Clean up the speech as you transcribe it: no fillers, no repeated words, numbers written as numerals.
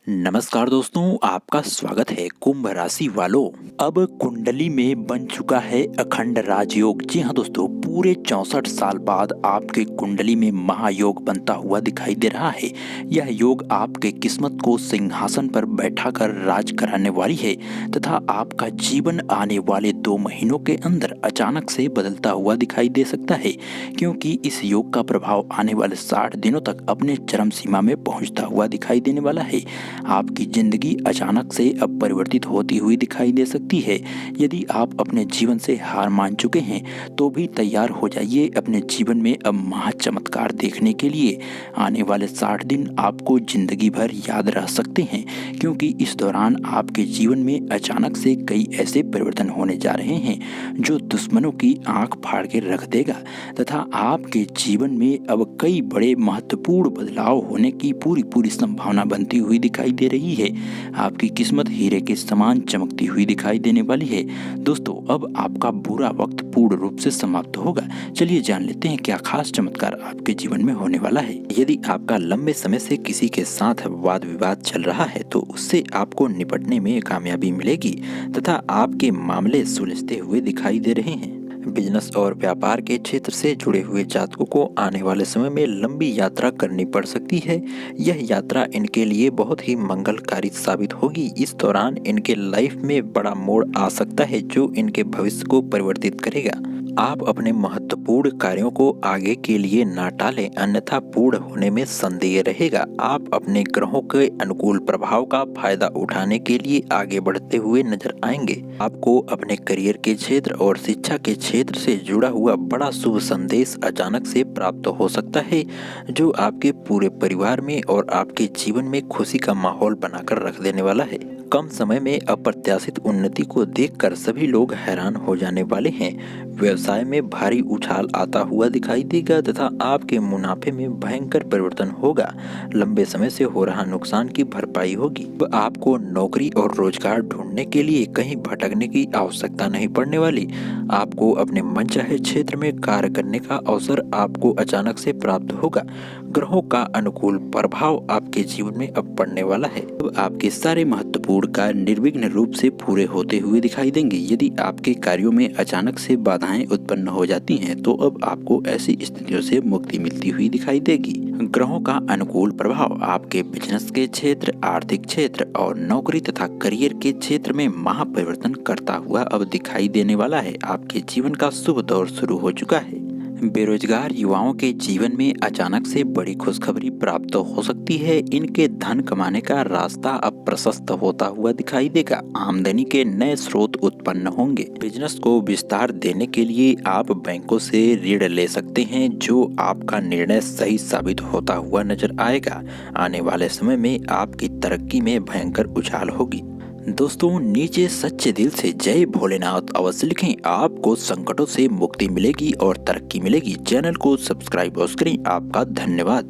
नमस्कार दोस्तों, आपका स्वागत है कुंभ राशि वालों। अब कुंडली में बन चुका है अखंड राजयोग। जी हाँ दोस्तों, पूरे 64 साल बाद आपके कुंडली में महायोग बनता हुआ दिखाई दे रहा है। यह योग आपके किस्मत को सिंहासन पर बैठाकर राज कराने वाली है तथा आपका जीवन आने वाले 2 महीनों के अंदर अचानक से बदलता हुआ दिखाई दे सकता है, क्योंकि इस योग का प्रभाव आने वाले 60 दिनों तक अपने चरम सीमा में पहुंचता हुआ दिखाई देने वाला है। आपकी जिंदगी अचानक से अब परिवर्तित होती हुई दिखाई दे सकती है। यदि आप अपने जीवन से हार मान चुके हैं तो भी तैयार हो जाइए अपने जीवन में अब महा चमत्कार देखने के लिए। आने वाले 60 दिन आपको जिंदगी भर याद रह सकते हैं, क्योंकि इस दौरान आपके जीवन में अचानक से कई ऐसे परिवर्तन होने जा रहे हैं जो दुश्मनों की आंख फाड़ के रख देगा तथा आपके जीवन में अब कई बड़े महत्वपूर्ण बदलाव होने की पूरी संभावना बनती हुई दिखाई दे रही है। आपकी किस्मत हीरे के समान चमकती हुई दिखाई देने वाली है। दोस्तों, अब आपका बुरा वक्त पूर्ण रूप से समाप्त होगा। चलिए जान लेते हैं क्या खास चमत्कार आपके जीवन में होने वाला है। यदि आपका लंबे समय से किसी के साथ वाद विवाद चल रहा है तो उससे आपको निपटने में कामयाबी मिलेगी तथा आपके मामले सुलझते हुए दिखाई दे रहे हैं। बिजनेस और व्यापार के क्षेत्र से जुड़े हुए जातकों को आने वाले समय में लंबी यात्रा करनी पड़ सकती है। यह यात्रा इनके लिए बहुत ही मंगलकारी साबित होगी। इस दौरान इनके लाइफ में बड़ा मोड़ आ सकता है जो इनके भविष्य को परिवर्तित करेगा। आप अपने महत्वपूर्ण कार्यों को आगे के लिए ना टालें, अन्यथा पूर्ण होने में संदेह रहेगा। आप अपने ग्रहों के अनुकूल प्रभाव का फायदा उठाने के लिए आगे बढ़ते हुए नजर आएंगे। आपको अपने करियर के क्षेत्र और शिक्षा के क्षेत्र से जुड़ा हुआ बड़ा शुभ संदेश अचानक से प्राप्त हो सकता है, जो आपके पूरे परिवार में और आपके जीवन में खुशी का माहौल बनाकर रख देने वाला है। कम समय में अप्रत्याशित उन्नति को देखकर सभी लोग हैरान हो जाने वाले हैं। व्यवसाय में भारी उछाल आता हुआ दिखाई देगा तथा आपके मुनाफे में भयंकर परिवर्तन होगा। लंबे समय से हो रहा नुकसान की भरपाई होगी। अब आपको नौकरी और रोजगार ढूंढने के लिए कहीं भटकने की आवश्यकता नहीं पड़ने वाली। आपको अपने मनचाहे क्षेत्र में कार्य करने का अवसर आपको अचानक से प्राप्त होगा। ग्रहों का अनुकूल प्रभाव आपके जीवन में अब पड़ने वाला है। अब आपके सारे महत्वपूर्ण कार्य निर्विघ्न रूप से पूरे होते हुए दिखाई देंगे। यदि आपके कार्यों में अचानक से बाधाएं उत्पन्न हो जाती हैं तो अब आपको ऐसी स्थितियों से मुक्ति मिलती हुई दिखाई देगी। ग्रहों का अनुकूल प्रभाव आपके बिजनेस के क्षेत्र, आर्थिक क्षेत्र और नौकरी तथा करियर के क्षेत्र में महापरिवर्तन करता हुआ अब दिखाई देने वाला है। आपके जीवन का शुभ दौर शुरू हो चुका है। बेरोजगार युवाओं के जीवन में अचानक से बड़ी खुशखबरी प्राप्त हो सकती है। इनके धन कमाने का रास्ता अब प्रशस्त होता हुआ दिखाई देगा। आमदनी के नए स्रोत उत्पन्न होंगे। बिजनेस को विस्तार देने के लिए आप बैंकों से ऋण ले सकते हैं, जो आपका निर्णय सही साबित होता हुआ नजर आएगा। आने वाले समय में आपकी तरक्की में भयंकर उछाल होगी। दोस्तों, नीचे सच्चे दिल से जय भोलेनाथ अवश्य लिखें। आपको संकटों से मुक्ति मिलेगी और तरक्की मिलेगी। चैनल को सब्सक्राइब अवश्य करें। आपका धन्यवाद।